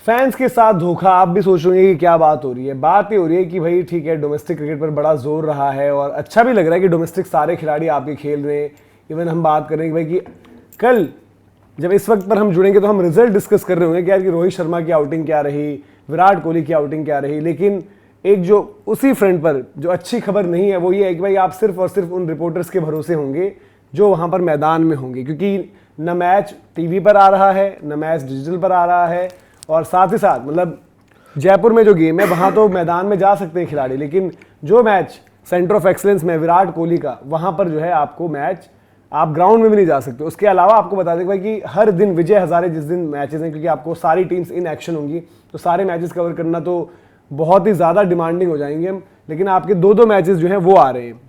Fans के साथ धोखा। आप भी सोच रहे कि क्या बात हो रही है। बात ये हो रही है कि भाई ठीक है, डोमेस्टिक क्रिकेट पर बड़ा जोर रहा है और अच्छा भी लग रहा है कि डोमेस्टिक सारे खिलाड़ी आपके खेल रहे हैं। इवन हम बात कर रहे हैं कि भाई कि कल जब इस वक्त पर हम जुड़ेंगे तो हम रिजल्ट डिस्कस कर रहे होंगे कि यार कि रोहित शर्मा की आउटिंग क्या रही, विराट कोहली की आउटिंग क्या रही। लेकिन एक जो उसी फ्रंट पर जो अच्छी खबर नहीं है वो ये है कि भाई आप सिर्फ और सिर्फ उन रिपोर्टर्स के भरोसे होंगे जो वहाँ पर मैदान में होंगे, क्योंकि न मैच टीवी पर आ रहा है, न मैच डिजिटल पर आ रहा है। और साथ ही साथ मतलब जयपुर में जो गेम है वहाँ तो मैदान में जा सकते हैं खिलाड़ी, लेकिन जो मैच सेंटर ऑफ एक्सलेंस में विराट कोहली का, वहाँ पर जो है आपको मैच आप ग्राउंड में भी नहीं जा सकते। उसके अलावा आपको बता दें भाई कि हर दिन विजय हजारे जिस दिन मैचेस हैं, क्योंकि आपको सारी टीम्स इन एक्शन होंगी तो सारे मैचेस कवर करना तो बहुत ही ज़्यादा डिमांडिंग हो जाएंगे हम। लेकिन आपके दो मैचेस जो हैं वो आ रहे हैं।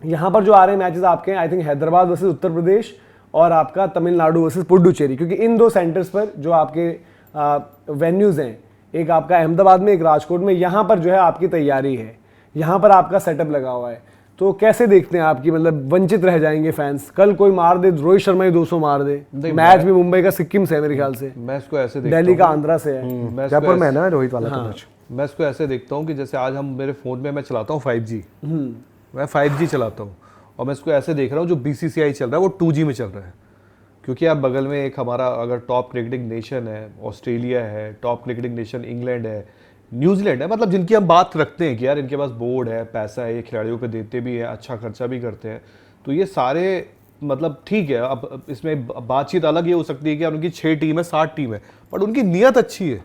यहाँ पर जो आ रहे हैं मैचेस आपके I think Hyderabad versus Uttar Pradesh और आपका तमिलनाडु वर्सेस पुडुचेरी, क्योंकि इन दो सेंटर्स पर जो आपके वेन्यूज़ हैं, एक आपका अहमदाबाद में, एक राजकोट में, यहाँ पर जो है आपकी तैयारी है, यहाँ पर आपका सेटअप लगा हुआ है। तो कैसे देखते हैं आपकी मतलब वंचित रह जाएंगे फैंस? कल कोई मार दे, रोहित शर्मा ही 200 मार दे। मैच भी मुंबई का सिक्किम से है मेरे ख्याल से, मैं इसको ऐसे देखता दिल्ली का आंध्रा से है, जयपुर में है ना रोहित वाला तो मैच। मैं इसको ऐसे देखता हूँ कि जैसे आज हम मेरे फ़ोन में मैं चलाता हूँ 5G, मैं 5G चलाता हूँ और मैं इसको ऐसे देख रहा हूँ जो BCCI चल रहा है वो 2G में चल रहा है। क्योंकि आप बगल में एक हमारा अगर टॉप क्रिकेटिंग नेशन है ऑस्ट्रेलिया है, टॉप क्रिकेटिंग नेशन इंग्लैंड है, न्यूजीलैंड है, मतलब जिनकी हम बात रखते हैं कि यार इनके पास बोर्ड है, पैसा है, ये खिलाड़ियों पे देते भी हैं, अच्छा खर्चा भी करते हैं, तो ये सारे मतलब ठीक है। अब इसमें बातचीत अलग ये हो सकती है कि यार उनकी 6 टीम है 7 टीम है, बट उनकी नीयत अच्छी है।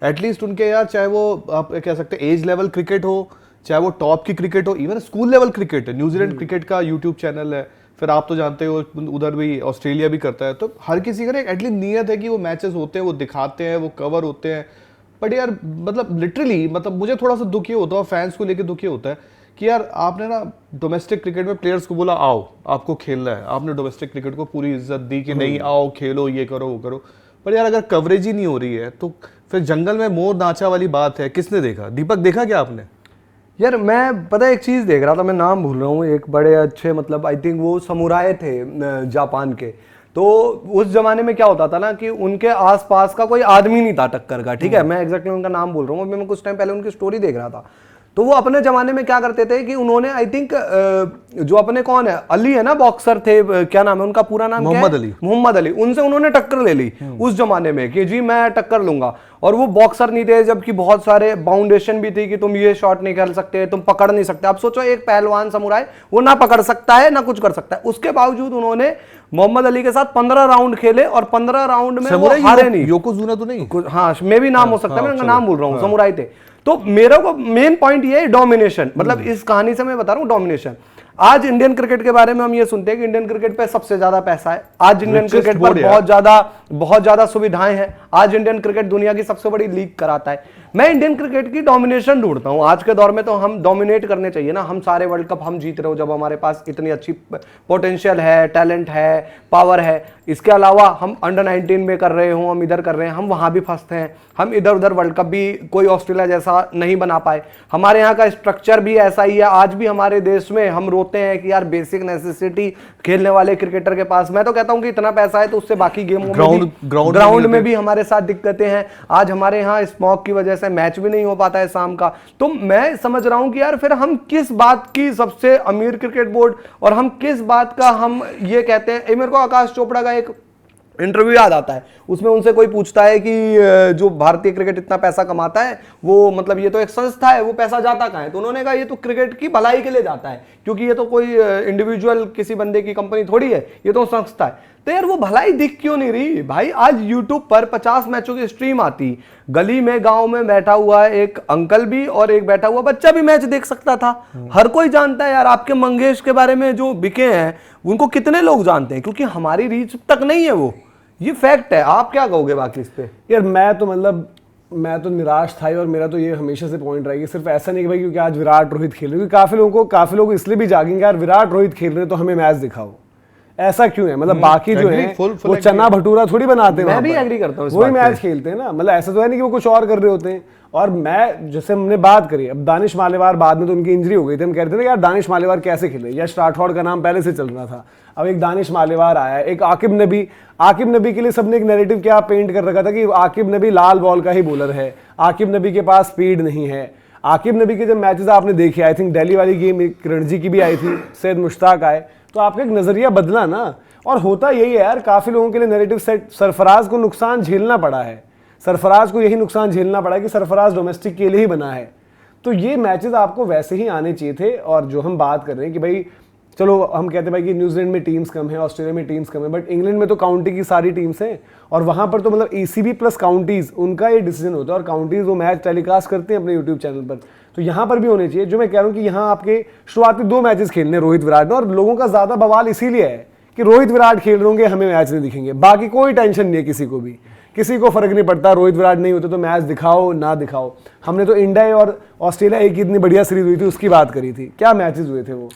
एटलीस्ट उनके यार चाहे वो आप कह सकते हैं एज लेवल क्रिकेट हो, चाहे वो टॉप की क्रिकेट हो, इवन स्कूल लेवल क्रिकेट है। न्यूजीलैंड क्रिकेट का यूट्यूब चैनल है, फिर आप तो जानते हो उधर भी ऑस्ट्रेलिया भी करता है। तो हर किसी का एटलीस्ट नीयत है कि वो मैचेस होते हैं, वो दिखाते हैं, वो कवर होते हैं। बट यार मतलब लिटरली मतलब मुझे थोड़ा सा दुखी होता है, फैंस को लेके दुखी होता है कि यार आपने ना डोमेस्टिक क्रिकेट में प्लेयर्स को बोला आओ आपको खेलना है, आपने डोमेस्टिक क्रिकेट को पूरी इज्जत दी कि नहीं आओ खेलो, ये करो वो करो। पर यार अगर कवरेज ही नहीं हो रही है तो फिर जंगल में मोर नाचा वाली बात है। किसने देखा? दीपक देखा क्या आपने? यार मैं पता है एक चीज़ देख रहा था, मैं नाम भूल रहा हूँ, एक बड़े अच्छे मतलब आई थिंक वो समुराय थे जापान के। तो उस जमाने में क्या होता था ना कि उनके आसपास का कोई आदमी नहीं था टक्कर का, ठीक है, मैं एग्जैक्टली उनका नाम बोल रहा हूँ। मैं कुछ टाइम पहले उनकी स्टोरी देख रहा था। तो वो अपने जमाने में क्या करते थे कि उन्होंने आई थिंक जो अपने कौन है अली है ना बॉक्सर थे, क्या नाम है उनका पूरा नाम? मोहम्मद अली। उनसे उन्होंने टक्कर ले ली उस जमाने में कि जी मैं टक्कर लूंगा। और वो बॉक्सर नहीं थे, जबकि बहुत सारे बाउंडेशन भी थी कि तुम ये शॉट नहीं खेल सकते, तुम पकड़ नहीं सकते। अब सोचो एक पहलवान समुराय वो ना पकड़ सकता है ना कुछ कर सकता है, उसके बावजूद उन्होंने मोहम्मद अली के साथ 15 राउंड खेले और 15 राउंड में वो हारे नहीं। योकोजुना तो नहीं, हाँ मे भी नाम हो सकता है, मैं उनका नाम बोल रहा हूँ, समुराय थे। तो मेरे को मेन पॉइंट ये है डोमिनेशन। मतलब इस कहानी से मैं बता रहा हूँ डोमिनेशन। आज इंडियन क्रिकेट के बारे में हम ये सुनते हैं कि इंडियन क्रिकेट पे सबसे ज्यादा पैसा है, आज इंडियन क्रिकेट पर बहुत ज्यादा सुविधाएं हैं, आज इंडियन क्रिकेट दुनिया की सबसे बड़ी लीग कराता है। मैं इंडियन क्रिकेट की डोमिनेशन ढूंढता हूं आज के दौर में। तो हम डोमिनेट करने चाहिए ना, हम सारे वर्ल्ड कप हम जीत रहे हो जब हमारे पास इतनी अच्छी पोटेंशियल है, टैलेंट है, पावर है। इसके अलावा हम अंडर 19 में कर रहे हो, हम इधर कर रहे हैं, हम वहां भी फंसते हैं, हम इधर उधर वर्ल्ड कप भी कोई ऑस्ट्रेलिया जैसा नहीं बना पाए। हमारे यहाँ का स्ट्रक्चर भी ऐसा ही है। आज भी हमारे देश में हम रोते हैं कि यार बेसिक नेसेसिटी खेलने वाले क्रिकेटर के पास, मैं तो कहता हूं कि इतना पैसा है तो उससे बाकी गेमों में ग्राउंड में भी हमारे साथ दिक्कतें हैं। आज हमारे यहाँ स्मॉग की वजह से मैच भी नहीं हो पाता है शाम का। तो मैं समझ रहा हूं कि यार फिर हम किस बात की सबसे अमीर क्रिकेट बोर्ड और हम किस बात का हम ये कहते हैं। मेरे को आकाश चोपड़ा का एक इंटरव्यू याद आता है, उसमें उनसे कोई पूछता है कि जो भारतीय क्रिकेट इतना पैसा कमाता है वो मतलब ये तो एक संस्था है, वो पैसा जाता कहाँ है? तो उन्होंने कहा ये तो क्रिकेट की भलाई के लिए जाता है, क्योंकि ये तो कोई इंडिविजुअल किसी बंदे की कंपनी थोड़ी है, ये तो संस्था है। तो यार वो भलाई दिख क्यों नहीं रही भाई? आज यूट्यूब पर 50 मैचों की स्ट्रीम आती, गली में गांव में बैठा हुआ एक अंकल भी और एक बैठा हुआ बच्चा भी मैच देख सकता था। हर कोई जानता है यार, आपके मंगेश के बारे में जो बिके हैं उनको कितने लोग जानते हैं, क्योंकि हमारी रीच तक नहीं है वो, ये फैक्ट है। आप क्या कहोगे बाकी इस पे? यार मैं तो निराश था और मेरा तो ये हमेशा से पॉइंट रहेगी। सिर्फ ऐसा नहीं कि भाई क्योंकि आज विराट रोहित खेल रहे, क्योंकि काफी लोग इसलिए भी जागेंगे यार विराट रोहित खेल रहे तो हमें मैच दिखाओ। ऐसा क्यों है? मतलब बाकी जो agree, है full वो agree। चना भटूरा थोड़ी बनाते हैं मैं वहाँ भी पर। एग्री करता हूँ इस वही बात मैच खेलते हैं ना, मतलब ऐसा तो है नहीं कि वो कुछ और कर रहे होते हैं। और मैं जैसे हमने बात करी, अब दानिश मालेवार बाद में तो उनकी इंजरी हो गई थी, हम कह रहे थे ना यार दानिश मालेवार कैसे खेले, यश राठौड़ का नाम पहले से चल रहा था, अब एक दानिश मालेवार आया, एक आकिब नबी के लिए सबने एक नैरेटिव क्या पेंट कर रखा था कि आकिब नबी लाल बॉल का ही बॉलर है, आकिब नबी के पास स्पीड नहीं है। आकिब नबी के जब मैचेस आपने देखे, आई थिंक दिल्ली वाली गेम एक रणजी की भी आई थी, सैयद मुश्ताक आए, तो आपका एक नजरिया बदला ना। और होता यही है यार, काफी लोगों के लिए नैरेटिव सेट, सरफराज को नुकसान झेलना पड़ा है, सरफराज को यही नुकसान झेलना पड़ा कि सरफराज डोमेस्टिक के लिए ही बना है। तो ये मैचेस आपको वैसे ही आने चाहिए थे। और जो हम बात कर रहे हैं कि भाई चलो हम कहते हैं भाई कि न्यूजीलैंड में टीम्स कम है, ऑस्ट्रेलिया में टीम्स कम है, बट इंग्लैंड में तो काउंटी की सारी टीम्स हैं, और वहां पर तो मतलब ECB प्लस काउंटीज उनका ये डिसीजन होता है, और काउंटीज वो मैच टेलीकास्ट करते हैं अपने यूट्यूब चैनल पर। तो यहाँ पर भी होने चाहिए। जो मैं कह रहा हूँ कि यहाँ आपके शुरुआती 2 मैचेस खेलने रोहित विराट ने, और लोगों का ज्यादा बवाल इसीलिए है कि रोहित विराट खेल रहे होंगे, हमें मैच नहीं दिखेंगे, बाकी कोई टेंशन नहीं है किसी को भी, किसी को फर्क नहीं पड़ता रोहित विराट नहीं होते तो मैच दिखाओ ना दिखाओ। हमने तो इंडिया और ऑस्ट्रेलिया एक इतनी बढ़िया सीरीज हुई थी उसकी बात करी थी, क्या मैचेस हुए थे वो।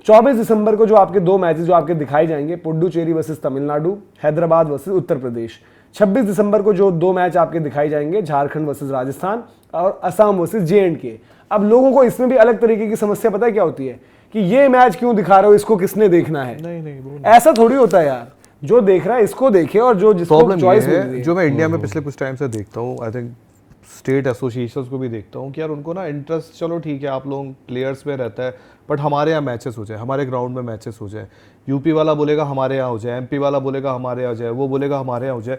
24 दिसंबर को जो आपके 2 मैचेस जो आपके दिखाए जाएंगे, पुडुचेरी वर्सेस तमिलनाडु, हैदराबाद वर्सेस उत्तर प्रदेश। 26 दिसंबर को जो 2 मैच आपके दिखाए जाएंगे, झारखंड वर्सेस राजस्थान और असम वर्सेस JNK। अब लोगों को इसमें भी अलग तरीके की समस्या पता है क्या होती है कि ये मैच क्यों दिखा रहे हो, इसको किसने देखना है। नहीं ऐसा थोड़ी होता है यार, जो देख रहा है इसको देखे, और जो जिसको प्रॉब्लम चॉइस ये है, जो मैं इंडिया में पिछले कुछ टाइम से देखता हूँ, आई थिंक स्टेट एसोसिएशंस को भी देखता हूँ कि यार उनको ना इंटरेस्ट, चलो ठीक है आप लोग प्लेयर्स में रहता है, बट हमारे यहाँ मैचेस हो जाए, हमारे ग्राउंड में मैचेस हो जाए, यूपी वाला बोलेगा हमारे यहाँ हो जाए, MP वाला बोलेगा हमारे यहाँ हो जाए, वो बोलेगा हमारे यहाँ हो जाए।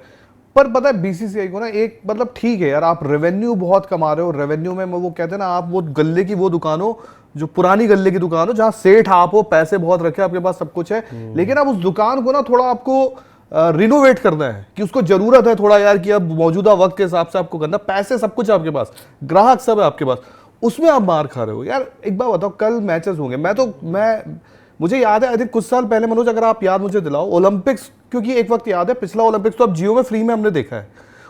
पर पता है BCCI को ना एक मतलब ठीक है यार, आप रेवेन्यू बहुत कमा रहे हो, रेवेन्यू में वो कहते हैं ना, आप वो गल्ले की वो दुकान हो, जो पुरानी गल्ले की दुकान हो जहाँ सेठ आप हो, पैसे बहुत रखे, आपके पास सब कुछ है, लेकिन अब उस दुकान को ना थोड़ा आपको रिनोवेट करना है, कि उसको जरूरत है थोड़ा यार कि अब मौजूदा वक्त के हिसाब से आपको करना, पैसे सब कुछ है आपके पास, ग्राहक सब है आपके पास, उसमें आप मार खा रहे हो यार। एक बार बताओ, कल मैचेस होंगे, मुझे याद है आई थिंक कुछ साल पहले, मनोज अगर आप याद मुझे दिलाओ, ओलंपिक्स, क्योंकि एक वक्त याद है पिछला ओलंपिक्स तो अब जियो में फ्री में हमने देखा है,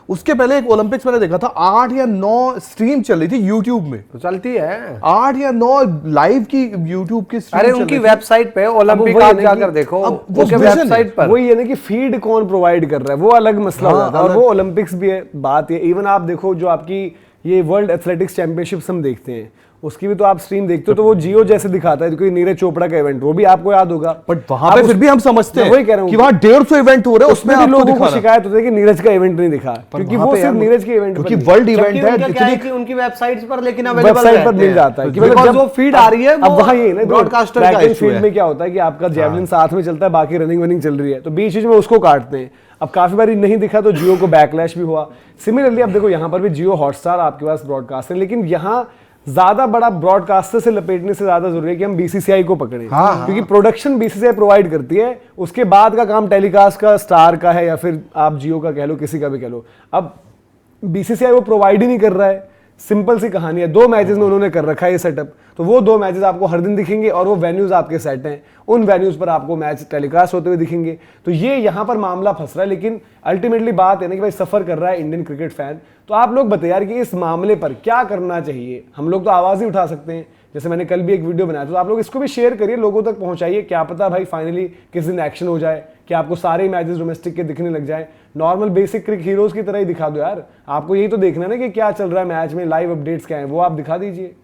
उसके पहले एक ओलंपिक्स मैंने देखा था, 8 या 9 स्ट्रीम चल रही थी यूट्यूब में, तो चलती है 8 या 9 लाइव की यूट्यूब की स्ट्रीम। अरे उनकी वेबसाइट पे ओलंपिक आप जाकर देखो, उनके वेबसाइट पर वही है ना कि फीड कौन प्रोवाइड कर रहा है, वो अलग मसला हो जाता है। और वो ओलंपिक्स भी है, बात है। इवन आप देखो जो आपकी ये वर्ल्ड एथलेटिक्स चैंपियनशिप्स हम देखते हैं, उसकी भी तो आप स्ट्रीम देखते हो, तो वो जियो जैसे दिखाता है, कोई नीरज चोपड़ा का इवेंट, वो भी आपको याद होगा, बट वहां पे फिर भी हम समझते हैं वही कह रहा हूं कि वहां 150 इवेंट हो रहे हैं, उसमें भी लोगों को शिकायत होती है कि नीरज का इवेंट नहीं दिखा, क्योंकि वो सिर्फ नीरज के इवेंट क्योंकि वर्ल्ड इवेंट है, इतनी उनकी वेबसाइट्स पर लेकिन अवेलेबल वेबसाइट पर मिल जाता है कि मतलब जब वो फीड आ रही है, अब वहां ये ना ब्रॉडकास्टर ट्रैक का एंड इशू फील्ड है। में क्या होता है कि आपका जेवलिन साथ में चलता है, बाकी रनिंग चल रही है, तो बीच बीच में उसको काटते हैं। अब काफी बार नहीं दिखा तो जियो को बैकलैश भी हुआ। सिमिलरली अब देखो यहाँ पर भी जियो हॉटस्टार आपके पास ब्रॉडकास्ट है, लेकिन यहाँ ज्यादा बड़ा ब्रॉडकास्टर से लपेटने से ज्यादा जरूरी है कि हम BCCI को पकड़े, क्योंकि प्रोडक्शन BCCI प्रोवाइड करती है, उसके बाद का काम टेलीकास्ट का स्टार का है, या फिर आप जियो का कह लो, किसी का भी कह लो। अब BCCI वो प्रोवाइड ही नहीं कर रहा है, सिंपल सी कहानी है। 2 मैचेस में उन्होंने कर रखा है ये सेटअप, तो वो 2 मैचेस आपको हर दिन दिखेंगे, और वो वेन्यूज आपके सेट हैं, उन वेन्यूज पर आपको मैच टेलीकास्ट होते हुए दिखेंगे। तो ये यहाँ पर मामला फंस रहा है। लेकिन अल्टीमेटली बात है ना कि भाई सफर कर रहा है इंडियन क्रिकेट फैन, तो आप लोग बताइए यार कि इस मामले पर क्या करना चाहिए। हम लोग तो आवाज ही उठा सकते हैं, जैसे मैंने कल भी एक वीडियो बनाया, तो आप लोग इसको भी शेयर करिए, लोगों तक पहुंचाइए, क्या पता भाई फाइनली किस दिन एक्शन हो जाए कि आपको सारे मैचेस डोमेस्टिक के दिखने लग जाए। नॉर्मल बेसिक क्रिक हीरोज की तरह ही दिखा दो यार, आपको यही तो देखना है ना कि क्या चल रहा है मैच में, लाइव अपडेट्स क्या है, वो आप दिखा दीजिए।